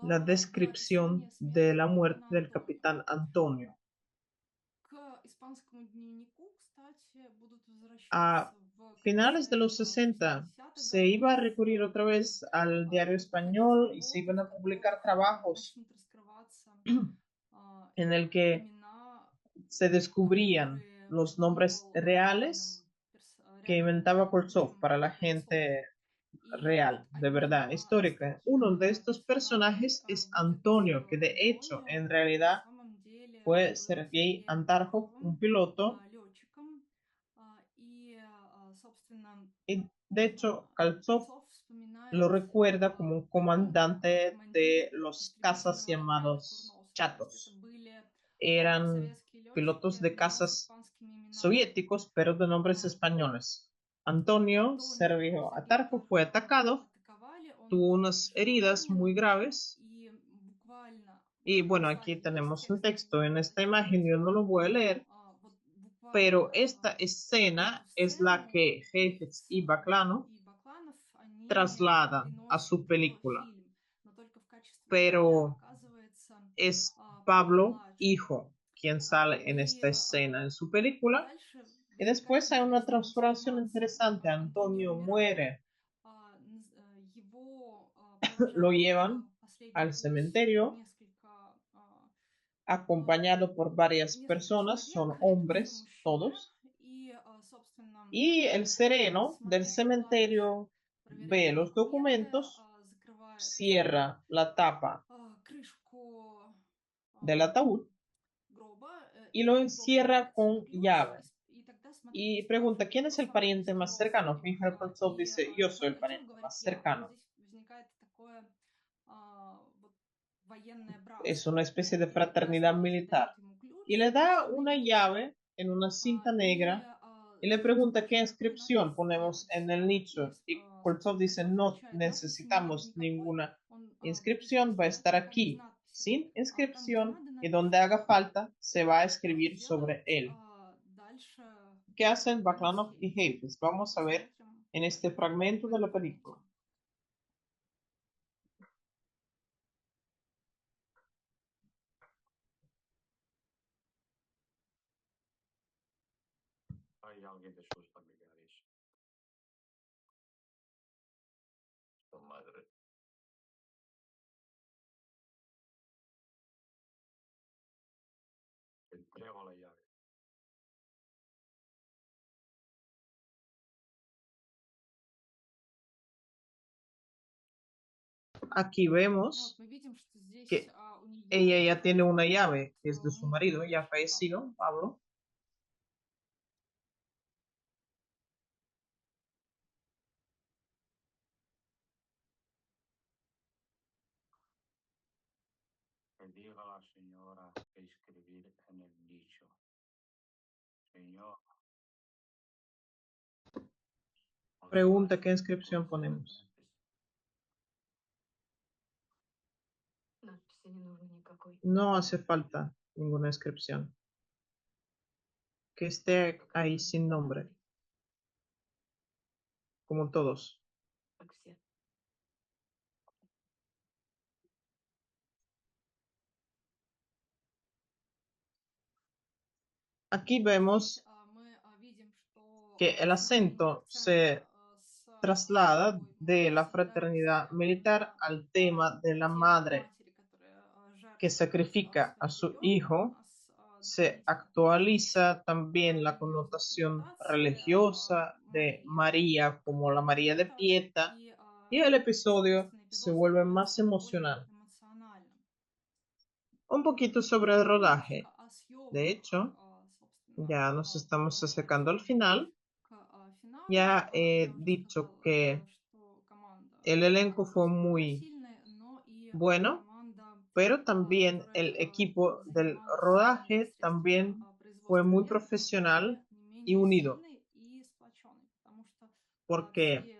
la было descripción описание de смерти la muerte капитана del Антонио. capitán Antonio. К испанскому дневнику, кстати, будут A возвращаться в finales de конце los 60 60-х se годов, iba a recurrir otra vez al Diario в таких Español y se iban работах, a в publicar которых trabajos начнут раскрываться en el que имена, se descubrían которые los не nombres был reales que реальным inventaba Koltsov именем para la Кольцов. gente И real, вот de одним verdad, из histórica. таких Uno de estos персонажей personajes es будет Antonio, que de hecho, Антонио. en На realidad, самом деле fue был Sergei Сергеем Antarjov, un Антарховым, piloto, летчиком. И, собственно, y de hecho, Koltsov Кольцов lo вспоминает recuerda como un о нем как comandante de командире los cazas истребительного отряда llamados Курносов. То есть это chatos. были Eran советские pilotos летчики, de но с cazas испанскими именами. soviéticos, pero de nombres españoles. Antonio Антонио Sergio Сергея Atarjo fue Антархова atacado, атаковали, он tuvo был unas тяжело heridas muy ранен, graves. и буквально Y bueno, aquí описание есть tenemos un текст, я не texto en буду esta зачитывать, imagen, yo no lo voy a leer, но вот pero буквально esta эту escena es la сцену que Heifetz Хейфиц y Baclano и Бакланов, они trasladan a su переносят в película, фильм, но только в качестве героя pero оказывается es Пабло Pablo, младший. hijo, quien sale en И esta escena en su película. дальше Y возникает después hay una интересная transformación трансформация. interesante. Антонио Antonio умирает, muere, его lo провожают llevan в последний al путь cementerio acompañado por varias несколько personas, son человек, это все hombres мужчины, todos. и, собственно, Y el sereno del смотрящий глаз cementerio ve проверяет los документы, documentos, закрывает cierra la tapa крышку del ataúd гроба y lo encierra con llave. И тогда смотри, Y pregunta, ¿quién es el pariente más cercano? психологический Mikhail опыт. Koltsov dice, yo soy el Колчов pariente говорит más я. Вот cercano. здесь возникает такое вот военное Es братство. una especie de И тогда fraternidad Смолов militar. дает ему Y ключ, le da una установить, llave en una cinta и negra y le затем pregunta qué уже вы inscripción начали ponemos делать. en el nicho. И, Y Koltsov собственно, dice, Колчов no отвечает, надписи не надо necesitamos никакой, ninguna он inscripción, va a выписывает estar там, где aquí, надписи. sin А там, где inscripción, надо y donde haga надписи, falta se va a что escribir sobre делать él. дальше ¿Qué hacen Денис Baklanov y Хейфиц. Heifetz? Vamos a ver Посмотрим en este fragmento в de la этом фрагменте. película. Hay alguien de sus familiares, su madre. Entrego la llave. Aquí Вот vemos мы видим, что здесь que у нее ella ya tiene una llave, que es de su муж marido, ya Павла. fallecido, Pablo. Que diga la señora que escribir en el nicho. Señor, Pregunta qué inscripción ponemos. Надписи не нужно никакой. No hace falta ninguna inscripción. Que esté ahí sin nombre, como todos. Как все. Aquí vemos Мы видим, что que el acento se traslada de la fraternidad militar al tema de la madre que sacrifica a su hijo. Se actualiza también la connotación religiosa de María como la María de Pieta y el episodio se vuelve más emocional. Un poquito sobre el rodaje. De hecho, ya nos estamos acercando al final. Ya he dicho que el elenco fue muy bueno, pero también el equipo del rodaje también fue muy profesional y unido, porque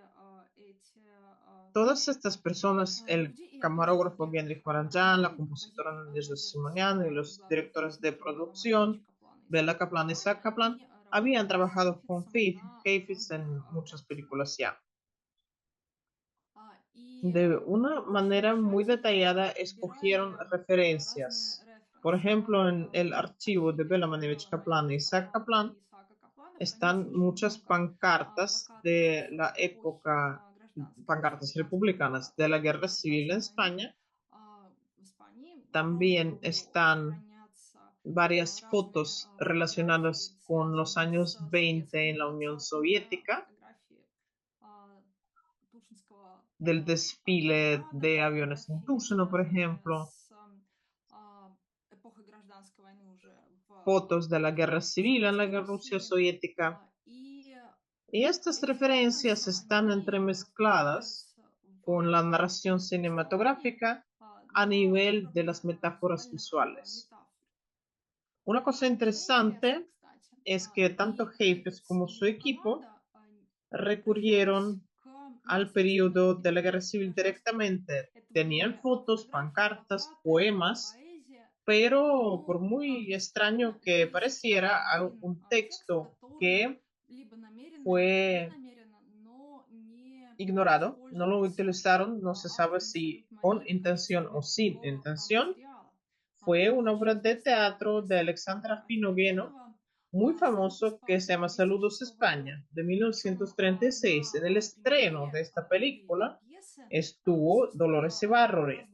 todas estas personas, el camarógrafo Gendrich Maranjan, la compositora Nadezhda Simonian y los directores de producción, Bela Kaplan y Zach Kaplan, habían trabajado con Heifetz en muchas películas ya. De una manera muy detallada escogieron referencias. Por ejemplo, en el archivo de Bela Manevich Kaplan y Isaac Kaplan están muchas pancartas de la época, pancartas republicanas de la Guerra Civil en España. También están varias fotos relacionadas con los años 20 en la Unión Soviética, del desfile de aviones en Tushino, por ejemplo, fotos de la guerra civil en la Rusia soviética. Y estas referencias están entremezcladas con la narración cinematográfica a nivel de las metáforas visuales. Una cosa interesante es que tanto Heifetz como su equipo recurrieron al periodo de la guerra civil directamente. Tenían fotos, pancartas, poemas, pero por muy extraño que pareciera, un texto que fue ignorado, no lo utilizaron, no se sabe si con intención o sin intención. Fue una obra de teatro de Alexandra Finogeno, muy famoso, que se llama Saludos España, de 1936. En el estreno de esta película estuvo Dolores Ibarruri,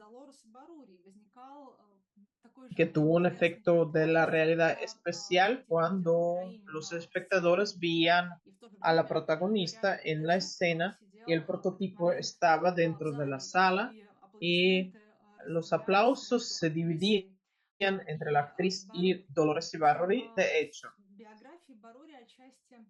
que tuvo un efecto de la realidad especial cuando los espectadores veían a la protagonista en la escena y el prototipo estaba dentro de la sala y los aplausos se dividían entre la actriz y Dolores Ibarruri, de hecho. Биография Барури отчасти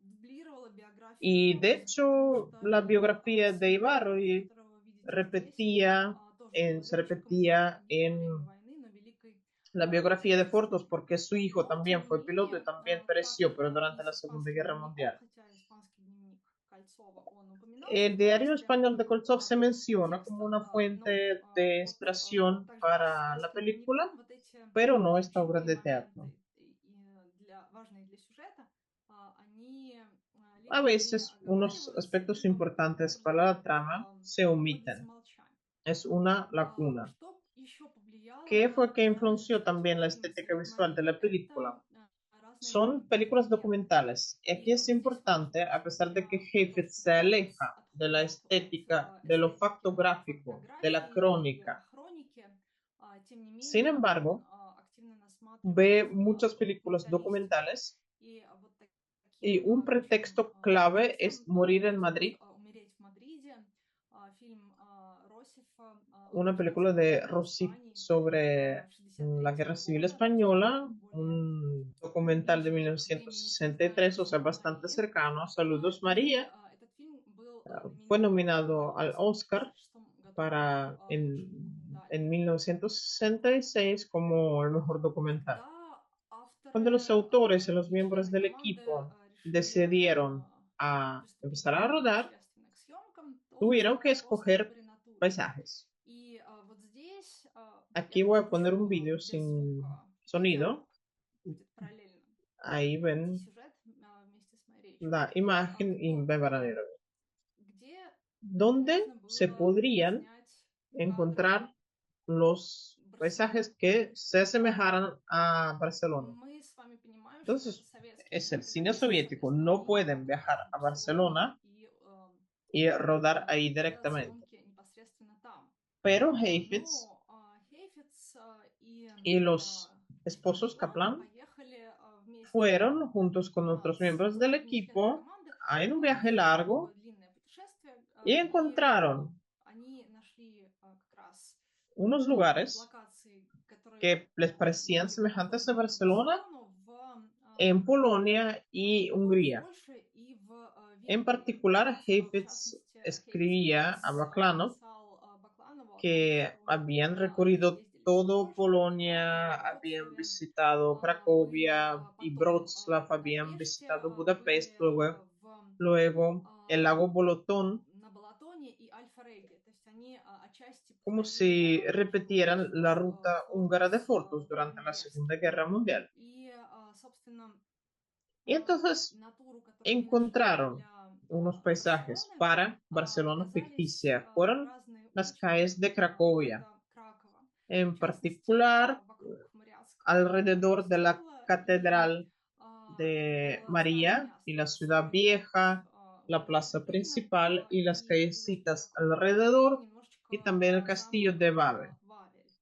дублировала биографию Y de Фордса, hecho, потому la что biografía de сын, Ibarruri которого вы видите здесь, repetía тоже был se летчиком, repetía не во en время войны, но Великой la biografía de Fortos Отечественной. porque su hijo Но, también тем не fue piloto y менее, también в pereció, pero кадрах durante из la Segunda испанских Guerra дневников, Mundial. хотя испанский дневник Кольцова, он упоминался El в diario качестве español de Koltsov se menciona como текста, una но fuente de вот inspiración также как с para la испанским película, дневником, вот эти pero no esta obra ключевые de teatro. моменты, важные для сюжета, они A либо не veces unos оговариваются, aspectos либо importantes para la просто trama se обходят omiten. замолчанием. Es una lacuna. Что еще повлияло ¿Qué на fue que популярность influenció también la фильма estética «Цвет visual de Марии»? la Это película? разные Son документальные películas фильмы. documentales. Y aquí И es вот здесь важно importante, a то, что pesar de que для того, Heifetz se чтобы aleja de la отходов от estética, del эстетики olfacto gráfico, de la фотографии и crónica. хроники, тем не Sin менее, он embargo, активно ve насматривает muchas películas документалистику. documentales И вот y таким un ключевым pretexto clave действием es Morir en может быть Madrid, «Умереть в Мадриде», фильм Росифа о una película гражданской de войне в Rossi Испании sobre la 63 Guerra Civil года, то есть Española, более un documental de близкий к времени 1963, o sea, создания bastante Марии. cercano. Saludos, И María. этот фильм был Fue номинирован nominado в al Oscar 1966 году para как лучший документальный en фильм. 1966 como el mejor documental. Когда Cuando los авторы autores y los и miembros члены del команды equipo решили decidieron a приступить empezar a rodar, непосредственно к съемкам, то tuvieron настал que вопрос о escoger выборе натуры. paisajes. И вот здесь Aquí я voy a запущу poner un vídeo без sin звука видео, sonido. будет параллельно Ahí идти ven сюжет вместе с моей речью. la imagen Так y вот, ven para ver где dónde можно se было podrían снять кадры encontrar los Барселоны. paisajes que se asemejaran a Barcelona. Мы с вами понимаем, что это Entonces, советский es фильм, el cine капиталистский soviético. советский No фильм, pueden viajar a Barcelona и y rodar ahí делать directamente. съемки непосредственно там. Pero Heifetz Но Хейфиц и y los esposos Баржелон Kaplan поехали вместе fueron, juntos con otros с miembros del другими членами equipo, команды en un viaje в такое largo длинное путешествие, y и encontraron они нашли как раз unos lugares локации, которые que les parecían были semejantes a похожи на Barcelona Барселону en Polonia y в Hungría. Польше и в En Венгрии. particular, В Heifetz частности, escribía a Baklanov писал Бакланову о том, que что habían recorrido ездили в todo Польшу, Polonia, в habían Вроцлаве, visitado были Cracovia y потом Wrocław, в habían Будапеште, visitado были Budapest, luego el lago Bolotón, на Балатоне и Альфа-Реге. То есть они отчасти como повторили si маршрут repitieran la ruta húngara de Фордос, Fortus durante la Венгерский. Segunda Guerra Mundial. И, собственно, Y entonces натуру, которую они нашли encontraron для unos paisajes Барселоны, para Barcelona оказались ficticia. Fueron разные las улочки calles de Cracovia, города Кракова. en В частности, particular вокруг Мариатского alrededor de la костела, и Catedral это de было старое María y la место Ciudad современных Vieja, la Plaza Principal y las callecitas alrededor, y también el castillo de Babel. Вавель.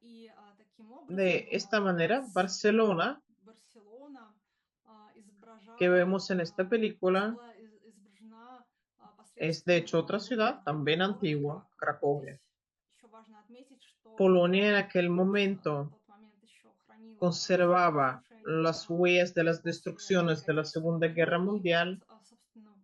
И таким De образом esta manera, Barcelona, Барселона que изображала, vemos en esta película, была изображена es de посредством hecho otra ciudad, también города antigua, Кракова. Cracovia. Здесь еще важно отметить, что Polonia en aquel Польша на momento тот момент еще хранила conservaba разрушения las huellas de las после destrucciones Великой de la Segunda Отечественной Guerra войны, и Mundial, вот, собственно,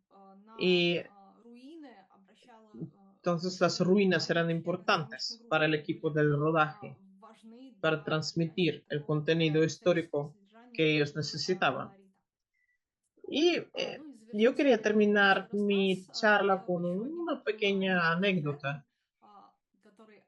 на y руины обращала entonces las ruinas eran члены съемочной importantes группы. para el Они equipo были del rodaje, важны para для transmitir el этого contenido исторического histórico содержания que ellos и necesitaban. колорита. Y Ну и yo quería завершить terminar небольшой mi рассказ charla con еще одним una таким pequeña интересным сюжетом, anécdota который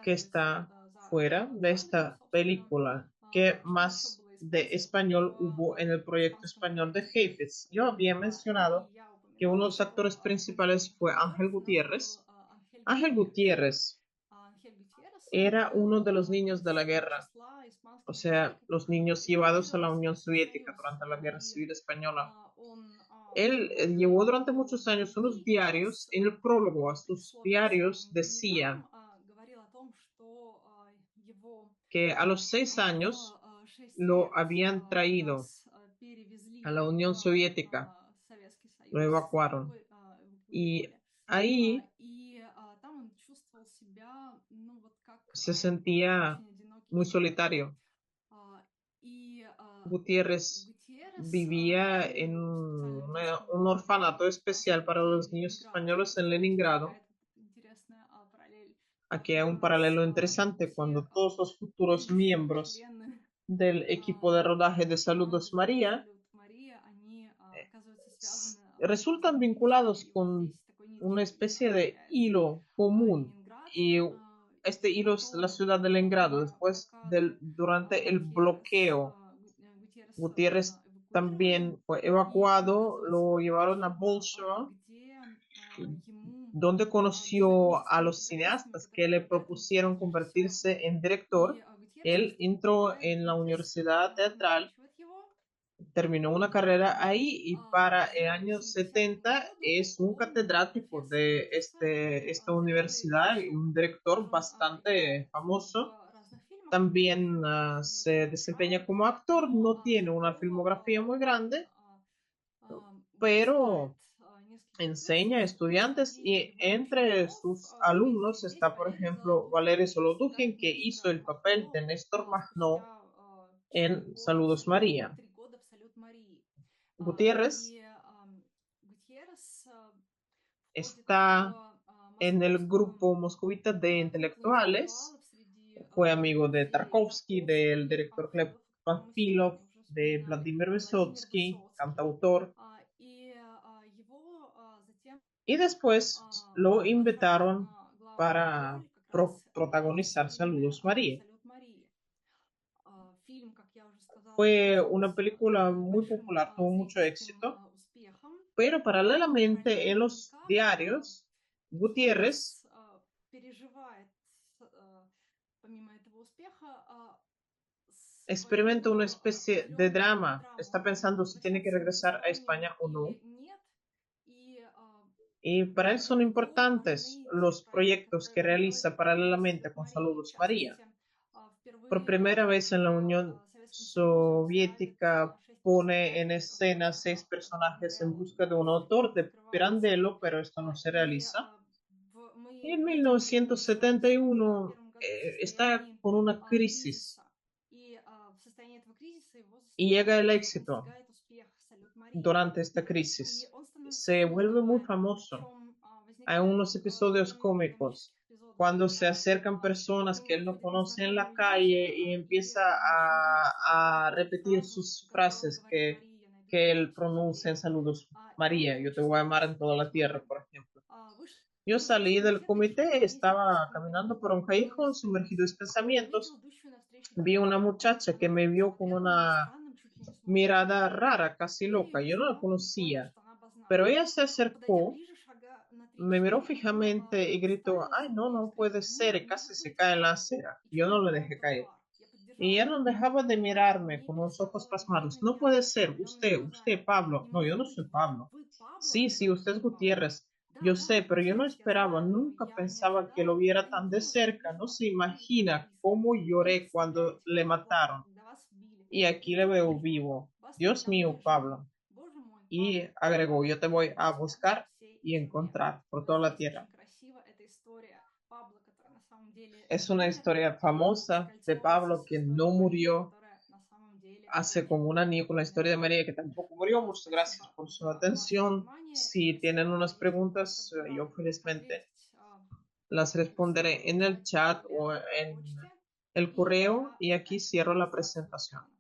que оказывается está за fuera de кадром, esta собственно, película, que что еще más было de использовано español hubo en в el proyecto испанском español de проекте. Heifetz. Yo había mencionado И я que uno de упоминала, los actores что principales fue художественный Ángel режиссер у нас был Gutiérrez. Ангель Ángel Гутьеррес. Gutiérrez Ангель Гутьеррес, он era uno был de los niños de la из guerra, числа o испанских sea, детей, los которых niños llevados a la эвакуировал Unión Советский Soviética Союз. durante la Guerra И Civil Española. он Él llevó durante muchos años unos diarios. En el prólogo a sus diarios decía говорил о том, что его que a los 6 años в 6 lo лет habían traído нас перевезли a la Unión Soviética, Советский lo Союз, evacuaron. Y ahí и там он чувствовал себя, ну вот как se sentía очень одинокий muy человек. solitario. И Gutiérrez Гутьеррес vivía жил en в специальном детском un доме orfanato especial para los в niños Ленинграде. españoles en Это Leningrado. какая-то интересная параллель Aquí hay un как раз paralelo interesante все cuando todos los futuros miembros члены del equipo de rodaje de Saludos команды María Салют Мария, они оказываются связаны resultan разными путями. vinculados И вот con здесь такой una ниточкой especie de является hilo común. Ленинград. Y este И hilo es la потом ciudad de Leningrado. Después пока durante el Гутьеррес, bloqueo, Гутьерреса Gutiérrez эвакуировали, también fue и он evacuado, оказывается lo в llevaron a Болшево, Bolsheva, где ему donde conoció a незнакомцы los педагогами, cineastas которые que le предлагают ему стать propusieron режиссером. convertirse en director. И Гутьеррес Él entró поступает en в la ВУЗ, Universidad он Teatral, заканчивает его. terminó una carrera ahí y para К el año 70 70 году es un он, catedrático отец de строительства, esta делали universidad y режиссуру. un director Он играет bastante famoso. в разных фильмах, También не se очень большая, desempeña como actor, no но tiene una зато filmografía muy grande, выпускает pero нескольких enseña a курсов, estudiantes и y его entre учеников, sus и alumnos здесь está, por Валерий ejemplo, Золотухин Valery Solotukhin, играет que hizo мистера el papel de Махно Néstor Makhno спустя 4 en года в Saludos Салют, María. 3 года в Салют Марии. Gutiérrez И Гутьеррес входит está в en el московскую grupo moscovita de труппу intelectuales, интеллектуалов среди fue amigo de людей Tarkovsky, del Тарковский, director Gleb Панфилов, которого мы Panfilov, сегодня уже de вспоминали, Vladimir Владимир Vysotsky, Высоцкий. cantautor, И его затем y después lo приглашают invitaron на главную para роль как раз в protagonizar фильме Saludos María. «Салют Марии». Фильм, как я уже сказала, Fue una пользовался película muy большим popular, tuvo mucho зрительским éxito, успехом. pero paralelamente en Параллельно на los Каннах diarios, Gutiérrez Гутьеррес переживает, помимо этого успеха, experimenta una свою especie de определенную drama. драму. Está pensando si tiene que Возвращаться в regresar a Españа España o no. или нет. И Y para él son его importantes основные те los проекты, proyectos которые que он делает, realiza это фильмы paralelamente «Салют con Марии». В Saludos María. частности, Por впервые primera vez en la Unión в Советском Союзе он ставит Soviética 6 pone en персонажей escena по 6 personajes en Андреа busca de un autor de открывается. Pirandello, pero esto no se И realiza. Y мы en видим его в 1971 1971 году в está состоянии con una crisis кризиса. И в состоянии этого кризиса его y llega el он éxito достигает успеха «Салют Марии». durante esta И crisis. он становится Se очень vuelve muy узнаваемым. famoso. Причем Hay возникает unos episodios довольно много cómicos комических эпизодов. cuando se acercan К personas que нему él no выходят conoce en la незнакомые calle люди y и empieza начинают a повторять repetir фразу, sus которую frases говорит Мария: «Я найду que тебя él во всей pronuncia en земле». Saludos И он María, yo te voy a творчески amar en toda la tierra, вдохновлен. por ejemplo. Yo Вышел из salí del комитета и шел по comité, лестнице estaba своего caminando por un дома callejón в своей sumergido en Москве и увидел pensamientos. идущую навстречу Vi una девушку. muchacha que Она me vio con смотрела на него una странным, чуть ли не mirada сумасшедшим rara, casi взглядом loca. и Yo no la узнал и понял, conocía, что она pero обозначена. ella se Подойдя acercó, ближе, шага на me miró 3-4, fijamente y она gritó, уставилась ay, на no, меня и no puede спросила: ser, y «Не casi se заходите». cae en la acera. И Yo чуть не no le упала на dejé caer. тротуар. Я Y поддержала ella no ее, dejaba de обняла mirarme и con los ojos сказала: «Глядь на pasmados. No меня puede ser, удивленными глазами. usted, Pablo. Не No, yo может no soy быть, Pablo. вы Пабло?» Sí, Я sí, говорю: usted es «Какой Пабло?» Gutiérrez. «Да, Yo да, sé, pero yo no Гутьеррес, я esperaba, знаю, но nunca я не pensaba que lo ожидала, viera я не tan de думала, что cerca. увижу No вас se таким так imagina близко. cómo Вы lloré cuando представляете, le Пабло, mataron. когда вас убили. Y Вы aquí le veo представляете, vivo. вас Dios mío, недавно жили. Pablo. Боже мой, Y Пабло, agregó, yo te voy я a найду тебя во buscar всей y земле». encontrar por Вот toda la здесь tierra. очень красиво эта история Пабло, который на самом деле Es не una умер, historia famosa de закольцовывается Pablo с que no историей Марии, murió, которая на самом деле hace como un anillo con la historia de невероятна. María que tampoco murió. Muchas gracias Спасибо por su за ваше atención. внимание. Si tienen Если unas есть у вас preguntas, yo желание felizmente посмотреть las это снова responderé в en el чате chat или o на en почте, el и correo я y aquí заканчиваю cierro la трансляцию на presentación. экран.